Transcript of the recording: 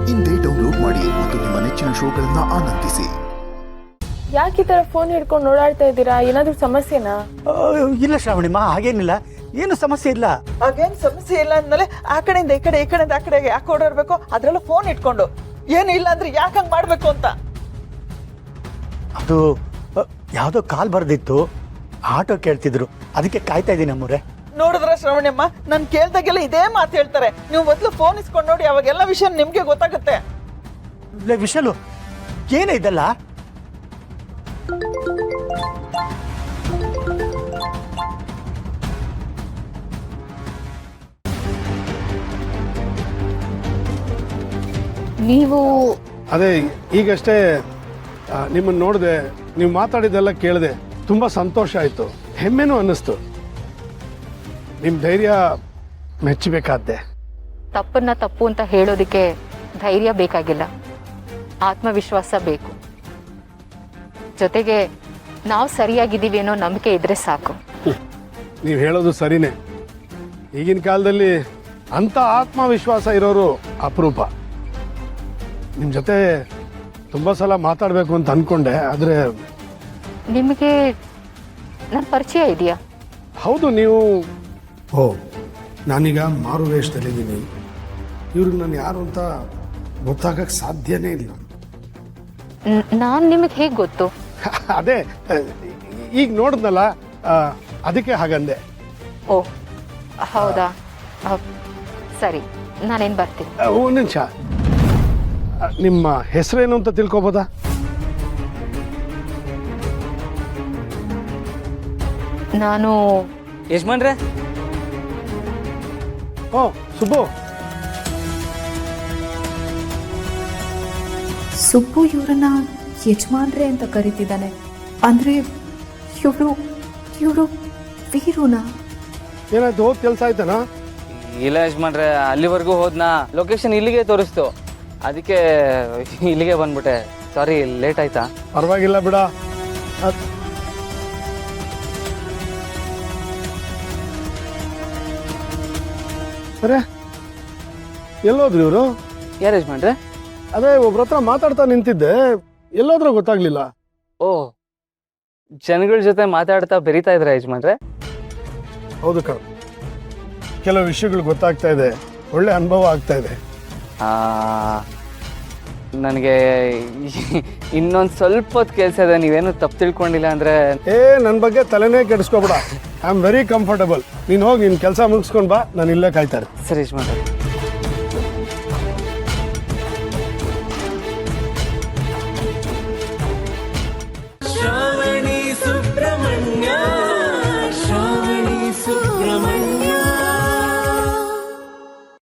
ಇಂದೇ ಡೌನ್ಲೋಡ್ ಮಾಡಿ ಮತ್ತು ನಿಮ್ಮ ನೆಚ್ಚಿನ ಶೋಗಳನ್ನ ಆನಂದಿಸಿ. ಯಾಕೆ ಈ ಥರ ಫೋನ್ ಹಿಡ್ಕೊಂಡು ಓಡಾಡ್ತಾ ಇದ್ದೀರಾ? ಏನಾದರೂ ಸಮಸ್ಯೆನಾ? ಇಲ್ಲ ಶ್ರಾವಣಿಮ್ಮ, ಹಾಗೇನಿಲ್ಲ, ಏನು ಸಮಸ್ಯೆ ಇಲ್ಲ. ಹಾಗೇನು ಸಮಸ್ಯೆ ಇಲ್ಲ ಅಂದಮೇಲೆ ಆ ಕಡೆಯಿಂದ ಈ ಕಡೆ, ಈ ಕಡೆಯಿಂದ ಆ ಕಡೆಗೆ ಯಾಕೆ ಓಡಾಡಬೇಕು? ಅದರಲ್ಲೂ ಫೋನ್ ಇಟ್ಕೊಂಡು ಏನು ಇಲ್ಲ ಅಂದ್ರೆ ಯಾಕೆ ಹಂಗೆ ಮಾಡಬೇಕು ಅಂತ. ಅದು ಯಾವುದೋ ಕಾಲ್ ಬರ್ದಿತ್ತು, ಆಟೋ ಕೇಳ್ತಿದ್ರು, ಅದಕ್ಕೆ ಕಾಯ್ತಾ ಇದ್ದೀನಿ ಅಮ್ಮವ್ರೆ. ನೋಡಿದ್ರ ಶ್ರವಣಮ್ಮ, ನಾನು ಕೇಳ್ದಾಗೆಲ್ಲ ಇದೇ ಮಾತು ಹೇಳ್ತಾರೆ. ನೀವು ಮೊದಲು ಫೋನ್ ಇಸ್ಕೊಂಡು ನೋಡಿ, ಅವಾಗೆಲ್ಲ ವಿಷಯ ನಿಮಗೆ ಗೊತ್ತಾಗುತ್ತೆ. ವಿಶಾಲು, ಏನೇ ಇದಲ್ಲ? ನೀವು ಅದೇ ಈಗಷ್ಟೇ ನಿಮ್ಮನ್ನು ನೋಡಿದೆ, ನೀವು ಮಾತಾಡಿದ್ದೆಲ್ಲ ಕೇಳಿದೆ, ತುಂಬ ಸಂತೋಷ ಆಯಿತು, ಹೆಮ್ಮೆನೂ ಅನ್ನಿಸ್ತು. ನಿಮ್ಮ ಧೈರ್ಯ ಮೆಚ್ಚಬೇಕಾದ್ದೆ. ತಪ್ಪನ್ನ ತಪ್ಪು ಅಂತ ಹೇಳೋದಕ್ಕೆ ಧೈರ್ಯ ಬೇಕಾಗಿಲ್ಲ, ಆತ್ಮವಿಶ್ವಾಸ ಬೇಕು. ಜೊತೆಗೆ ನಾವು ಸರಿಯಾಗಿದ್ದೀವಿ ಅನ್ನೋ ನಂಬಿಕೆ ಇದ್ರೆ ಸಾಕು. ನೀವು ಹೇಳೋದು ಸರಿನೇ. ಈಗಿನ ಕಾಲದಲ್ಲಿ ಅಂಥ ಆತ್ಮವಿಶ್ವಾಸ ಇರೋರು ಅಪರೂಪ. ನಿಮ್ಮ ಜೊತೆ ತುಂಬ ಸಲ ಮಾತಾಡಬೇಕು ಅಂತ ಅಂದ್ಕೊಂಡೆ, ಆದರೆ ನಿಮಗೆ ನನ್ನ ಪರಿಚಯ ಇದೆಯಾ? ಹೌದು, ನೀವು ನಾನೀಗ ಮಾರು ವೇಷದಲ್ಲಿದ್ದೀನಿ. ಇವ್ರಿಗೆ ನಾನು ಯಾರು ಅಂತ ಗೊತ್ತಾಗಕ್ಕೆ ಸಾಧ್ಯನೇ ಇಲ್ಲ. ನಾನು ನಿಮಗೆ ಹೇಗೆ ಗೊತ್ತು? ಅದೇ ಈಗ ನೋಡಿದ್ನಲ್ಲ, ಅದಕ್ಕೆ ಹಾಗಂದೆ. ಓ ಹೌದಾ, ಸರಿ, ನಾನೇನು ಬರ್ತೀನಿ. ಒಂದು ನಿಮಿಷ, ನಿಮ್ಮ ಹೆಸರೇನು ಅಂತ ತಿಳ್ಕೊಬೋದಾ? ನಾನು ಯಜಮಾನ್ರೆ. ಓ ಸುಬ್ಬು. ಸುಬ್ಬು ಇವ್ರನ್ನ ಯಜಮಾನ್ರೆ ಅಂತ ಕರಿತಿದ್ದಾನೆ. ಅಂದ್ರೆ ಇವರು ವೀರುನಾ? ಏನಾಯ್ತು, ಹೋದ್ ಕೆಲಸ ಆಯ್ತಾನಾ? ಇಲ್ಲ ಯಜಮಾನ್ರೆ, ಅಲ್ಲಿವರೆಗೂ ಹೋದ್ನಾ, ಲೊಕೇಶನ್ ಇಲ್ಲಿಗೆ ತೋರಿಸ್ತು, ಅದಕ್ಕೆ ಇಲ್ಲಿಗೆ ಬಂದ್ಬಿಟ್ಟೆ. ಸಾರಿ, ಲೇಟ್ ಆಯ್ತಾ? ಪರವಾಗಿಲ್ಲ ಬಿಡ. ಅರೆ, ಎಲ್ಲೋದ್ರು ಇವರು? ಯಾರು ಯಜಮಾನ್ರೆ? ಅದೇ ಒಬ್ರ ಹತ್ರ ಮಾತಾಡ್ತಾ ನಿಂತಿದ್ದೆ, ಎಲ್ಲೋದ್ರೂ ಗೊತ್ತಾಗ್ಲಿಲ್ಲ. ಓ, ಜನಗಳ ಜೊತೆ ಮಾತಾಡ್ತಾ ಬೆರೀತಾ ಇದ್ರ ಯಜಮಾನ್ರೆ? ಹೌದು ಕಣ, ಕೆಲವು ವಿಷಯಗಳು ಗೊತ್ತಾಗ್ತಾ ಇದೆ, ಒಳ್ಳೆ ಅನುಭವ ಆಗ್ತಾ ಇದೆ. ನನಗೆ ಇನ್ನೊಂದು ಸ್ವಲ್ಪ ಹೊತ್ತು ಕೆಲಸ ಇದೆ, ನೀವೇನು ತಪ್ಪು ತಿಳ್ಕೊಂಡಿಲ್ಲ ಅಂದರೆ. ನನ್ನ ಬಗ್ಗೆ ತಲೆನೇ ಕೆಡಿಸ್ಕೊಬೇಡ. I am very comfortable. ನೀನು ಹೋಗಿ ನಿನ್ನ ಕೆಲಸ ಮುಗಿಸ್ಕೊಂಡು ಬಾ, ನಾನು ಇಲ್ಲೇ ಕಾಯ್ತಾರೆ. ಸರಿ ಯಜಮಾನ್ರೆ.